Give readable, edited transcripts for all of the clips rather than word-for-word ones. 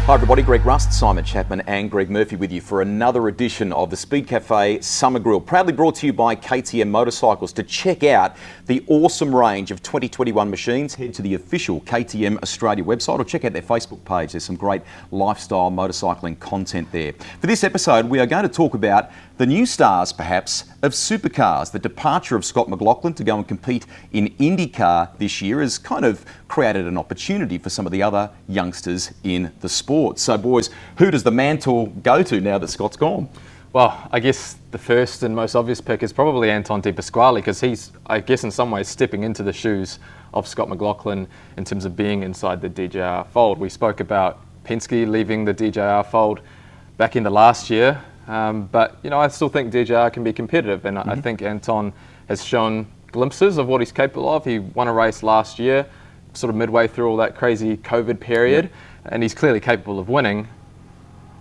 Hi everybody, Greg Rust, Simon Chapman and Greg Murphy with you for another edition of the Speed Cafe Summer Grill, proudly brought to you by KTM Motorcycles. To check out the awesome range of 2021 machines, head to the official KTM Australia website or check out their Facebook page. There's some great lifestyle motorcycling content there. For this episode, we are going to talk about the new stars, perhaps, of supercars. The departure of Scott McLaughlin to go and compete in IndyCar this year has kind of created an opportunity for some of the other youngsters in the sport. So, boys, who does the mantle go to now that Scott's gone? Well, I guess the first and most obvious pick is probably Anton De Pasquale, because he's, I guess, in some ways stepping into the shoes of Scott McLaughlin in terms of being inside the DJR fold. We spoke about Penske leaving the DJR fold back in the last year. But, you know, I still think DJR can be competitive, and I think Anton has shown glimpses of what he's capable of. He won a race last year, sort of midway through all that crazy COVID period, and he's clearly capable of winning.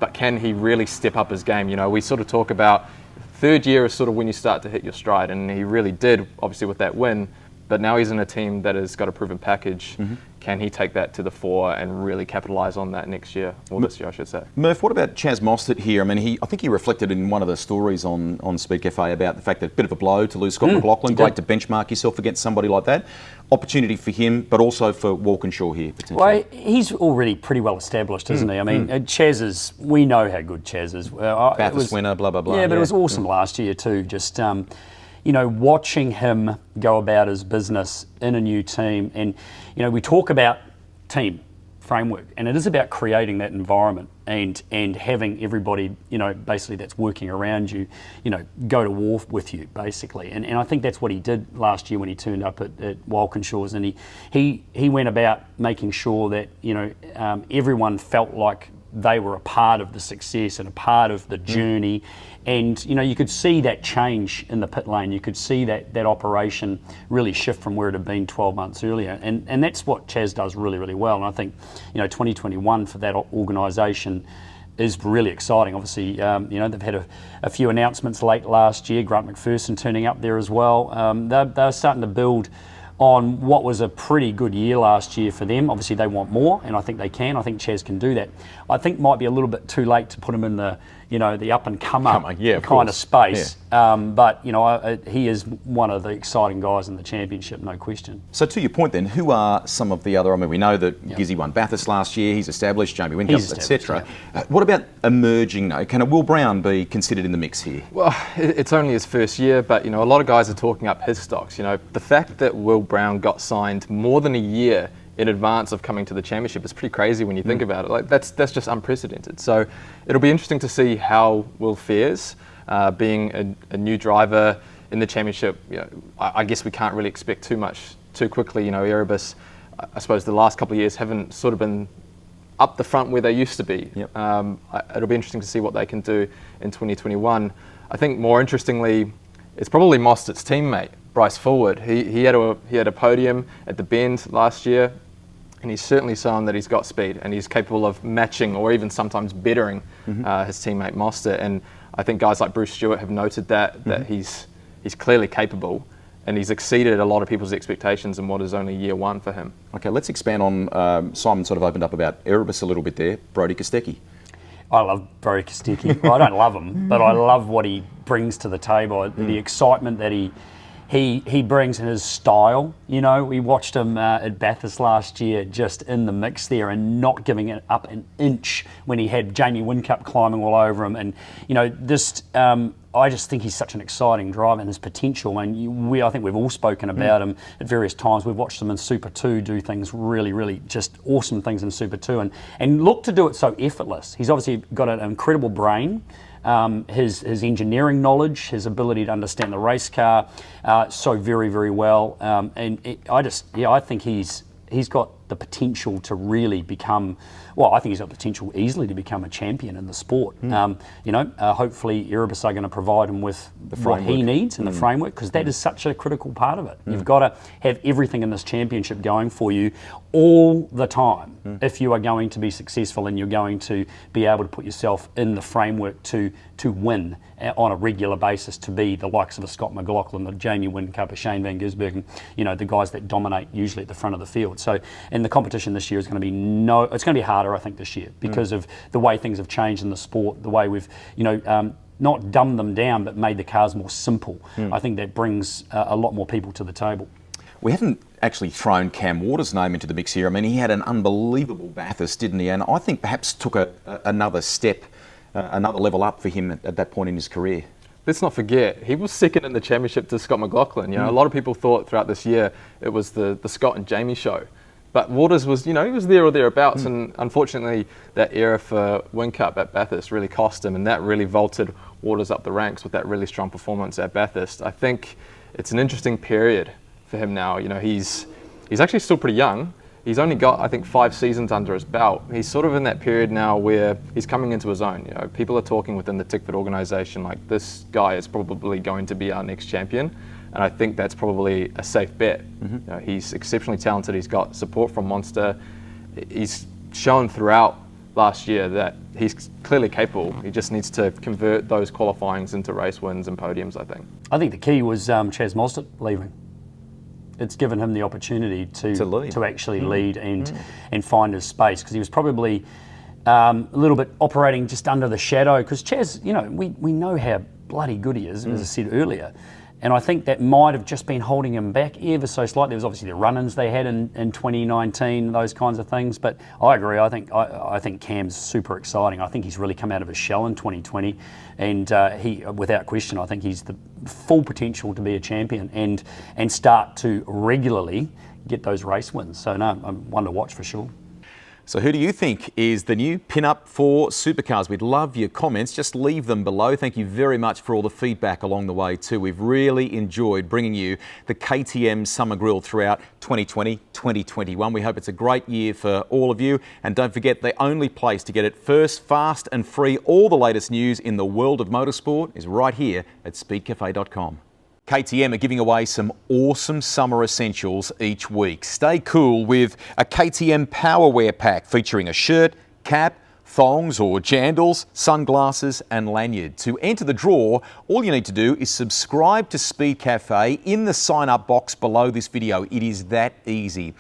But can he really step up his game? You know, we sort of talk about third year is sort of when you start to hit your stride, and he really did, obviously, with that win. But now he's in a team that has got a proven package. Can he take that to the fore and really capitalise on that next year, or this year, I should say? Murph, what about Chaz Mostert here? I mean, I think he reflected in one of the stories on Speed Cafe about the fact that a bit of a blow to lose Scott McLaughlin. Great to benchmark yourself against somebody like that. Opportunity for him, but also for Walkinshaw here, potentially. Well, he's already pretty well established, isn't he? I mean, Chaz is, we know how good Chaz is. Bathurst winner, blah, blah, blah. Yeah, but it was awesome last year too. Just, you know, watching him go about his business in a new team. And, you know, we talk about team framework, and it is about creating that environment and having everybody, you know, basically that's working around you, you know, go to war with you, basically. And I think that's what he did last year when he turned up at Walkinshaw's, and he went about making sure that, you know, everyone felt like they were a part of the success and a part of the journey. And, you know, you could see that change in the pit lane. You could see that operation really shift from where it had been 12 months earlier. And that's what Chaz does really, really well. And I think, you know, 2021 for that organisation is really exciting. Obviously, you know, they've had a few announcements late last year, Grant McPherson turning up there as well. They're starting to build on what was a pretty good year last year for them. Obviously they want more, and I think they can. I think Chaz can do that. I think might be a little bit too late to put him in the, you know, the up and come up kind of space. Yeah. But, you know, he is one of the exciting guys in the championship, no question. So to your point then, who are some of the other, I mean, we know that Gizzy won Bathurst last year, he's established, Jamie Whincup, etc. What about emerging though? Can a Will Brown be considered in the mix here? Well, it's only his first year, but, you know, a lot of guys are talking up his stocks. You know, the fact that Will Brown got signed more than a year in advance of coming to the championship is pretty crazy when you think about it. Like that's just unprecedented. So it'll be interesting to see how Will fares, being a new driver in the championship. You know, I guess we can't really expect too much too quickly. You know, Erebus, I suppose the last couple of years haven't sort of been up the front where they used to be. It'll be interesting to see what they can do in 2021. I think more interestingly, it's probably Mostert's teammate, Bryce Fullwood. He had a podium at the Bend last year, and he's certainly shown that he's got speed and he's capable of matching or even sometimes bettering his teammate Mostert. And I think guys like Bruce Stewart have noted that he's clearly capable, and he's exceeded a lot of people's expectations in what is only year one for him. Okay, let's expand on, Simon sort of opened up about Erebus a little bit there, Brody Kasteki. I love Brody Kasteki. Well, I don't love him, but I love what he brings to the table, the excitement that he brings in his style. You know, we watched him at Bathurst last year, just in the mix there and not giving it up an inch when he had Jamie Whincup climbing all over him. And, you know, just I just think he's such an exciting driver and his potential. And I think we've all spoken about him at various times. We've watched him in Super 2 do things really, really just awesome things in Super 2 and look to do it so effortless. He's obviously got an incredible brain. His engineering knowledge, his ability to understand the race car, so very, very well. I think he's got the potential to really become, well, I think he's got the potential easily to become a champion in the sport. Hopefully Erebus are going to provide him with what he needs in the framework, because that is such a critical part of it. You've got to have everything in this championship going for you all the time if you are going to be successful and you're going to be able to put yourself in the framework to win on a regular basis to be the likes of a Scott McLaughlin, the Jamie Whincup, a Shane Van Gisbergen, the guys that dominate usually at the front of the field. So, and the competition this year is going to be it's going to be harder, I think, this year because of the way things have changed in the sport, the way we've, not dumbed them down, but made the cars more simple. I think that brings a lot more people to the table. We haven't actually thrown Cam Waters' name into the mix here. I mean, he had an unbelievable Bathurst, didn't he? And I think perhaps took another step, another level up for him at that point in his career. Let's not forget, he was second in the championship to Scott McLaughlin. A lot of people thought throughout this year it was the Scott and Jamie show. But Waters was, he was there or thereabouts, and unfortunately that era for Whincup at Bathurst really cost him, and that really vaulted Waters up the ranks with that really strong performance at Bathurst. I think it's an interesting period for him now. He's actually still pretty young. He's only got, I think, 5 seasons under his belt. He's sort of in that period now where he's coming into his own. People are talking within the Tickford organisation like this guy is probably going to be our next champion. And I think that's probably a safe bet. He's exceptionally talented. He's got support from Monster. He's shown throughout last year that he's clearly capable. He just needs to convert those qualifyings into race wins and podiums, I think. I think the key was Chaz Mostert leaving. It's given him the opportunity to actually lead and find his space, because he was probably a little bit operating just under the shadow. Because Chaz, we know how bloody good he is, as I said earlier. And I think that might have just been holding him back ever so slightly. There was obviously the run-ins they had in 2019, those kinds of things. But I agree. I think Cam's super exciting. I think he's really come out of his shell in 2020, and he, without question, I think he's the full potential to be a champion and start to regularly get those race wins. So no, I'm one to watch for sure. So who do you think is the new pin-up for supercars? We'd love your comments. Just leave them below. Thank you very much for all the feedback along the way too. We've really enjoyed bringing you the KTM Summer Grill throughout 2020, 2021. We hope it's a great year for all of you. And don't forget, the only place to get it first, fast and free, all the latest news in the world of motorsport is right here at speedcafe.com. KTM are giving away some awesome summer essentials each week. Stay cool with a KTM Powerwear pack featuring a shirt, cap, thongs or jandals, sunglasses and lanyard. To enter the draw, all you need to do is subscribe to Speed Cafe in the sign-up box below this video. It is that easy.